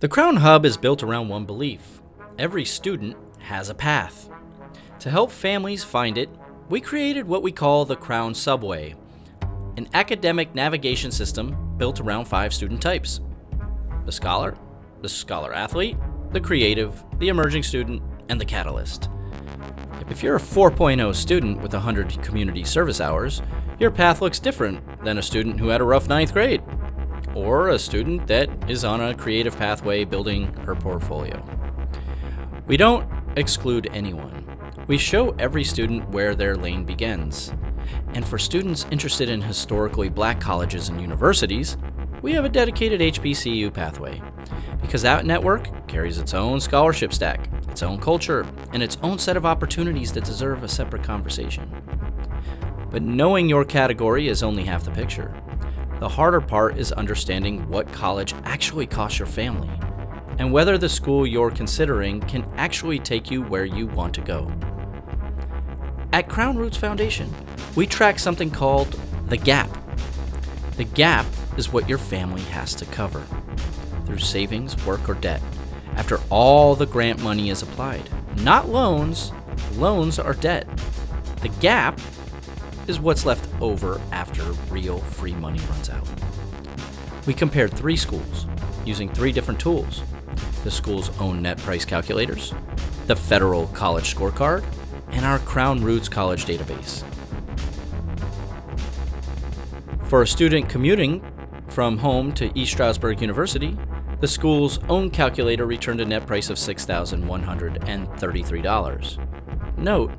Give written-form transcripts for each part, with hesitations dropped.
The Crown Hub is built around one belief: every student has a path. To help families find it, we created what we call the Crown Subway, an academic navigation system built around 5 student types: the scholar athlete, the creative, the emerging student, and the catalyst. If you're a 4.0 student with 100 community service hours, your path looks different than a student who had a rough 9th grade, or a student that is on a creative pathway building her portfolio. We don't exclude anyone. We show every student where their lane begins. And for students interested in historically black colleges and universities, we have a dedicated HBCU pathway, because that network carries its own scholarship stack, its own culture, and its own set of opportunities that deserve a separate conversation. But knowing your category is only half the picture. The harder part is understanding what college actually costs your family, and whether the school you're considering can actually take you where you want to go. At Crown Roots Foundation, we track something called the gap. The gap is what your family has to cover through savings, work, or debt after all the grant money is applied. Not loans. Loans are debt. The gap is what's left over after real free money runs out. We compared 3 schools using 3 different tools: the school's own net price calculators, the federal College Scorecard, and our Crown Roots College database. For a student commuting from home to East Stroudsburg University, the school's own calculator returned a net price of $6,133. Note,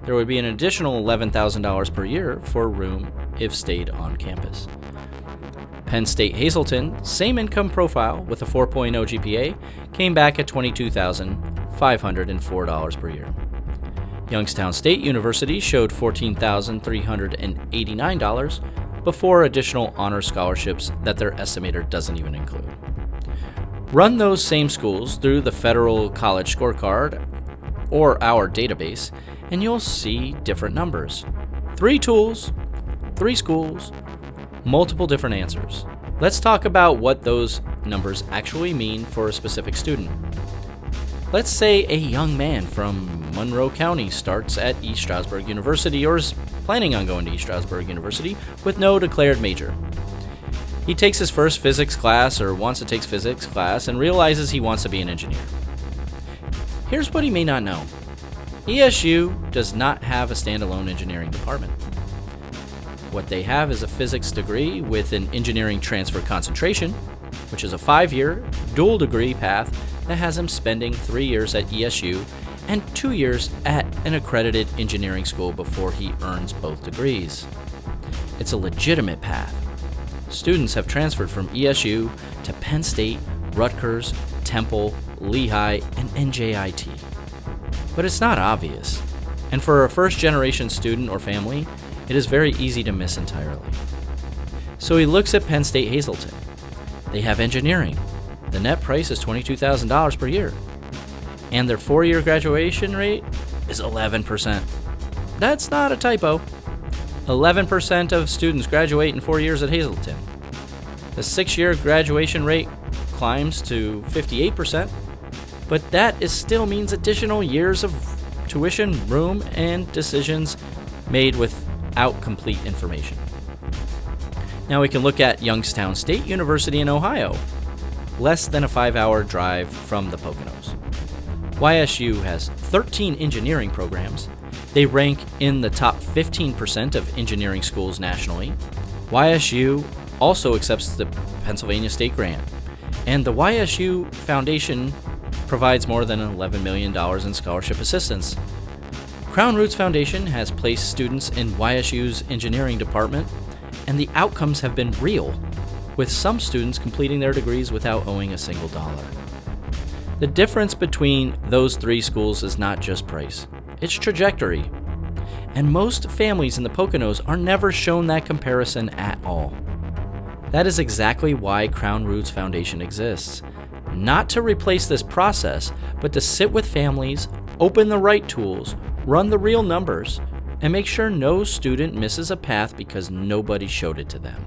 there would be an additional $11,000 per year for a room if stayed on campus. Penn State Hazleton, same income profile with a 4.0 GPA, came back at $22,504 per year. Youngstown State University showed $14,389 before additional honor scholarships that their estimator doesn't even include. Run those same schools through the federal College Scorecard or our database, and you'll see different numbers. 3 tools, 3 schools, multiple different answers. Let's talk about what those numbers actually mean for a specific student. Let's say a young man from Monroe County starts at East Stroudsburg University or is planning on going to East Stroudsburg University with no declared major. He takes his first physics class or wants to take physics class and realizes he wants to be an engineer. Here's what he may not know. ESU does not have a standalone engineering department. What they have is a physics degree with an engineering transfer concentration, which is a 5-year dual degree path that has him spending 3 years at ESU and 2 years at an accredited engineering school before he earns both degrees. It's a legitimate path. Students have transferred from ESU to Penn State, Rutgers, Temple, Lehigh, and NJIT. But it's not obvious, and for a first-generation student or family, it is very easy to miss entirely. So he looks at Penn State Hazleton. They have engineering. The net price is $22,000 per year, and their 4-year graduation rate is 11%. That's not a typo. 11% of students graduate in 4 years at Hazleton. The 6-year graduation rate climbs to 58%, but that still means additional years of tuition, room, and decisions made without complete information. Now we can look at Youngstown State University in Ohio, less than a 5-hour drive from the Poconos. YSU has 13 engineering programs. They rank in the top 15% of engineering schools nationally. YSU also accepts the Pennsylvania State Grant, and the YSU Foundation provides more than $11 million in scholarship assistance. Crown Roots Foundation has placed students in YSU's engineering department, and the outcomes have been real, with some students completing their degrees without owing a single dollar. The difference between those 3 schools is not just price, it's trajectory. And most families in the Poconos are never shown that comparison at all. That is exactly why Crown Roots Foundation exists. Not to replace this process, but to sit with families, open the right tools, run the real numbers, and make sure no student misses a path because nobody showed it to them.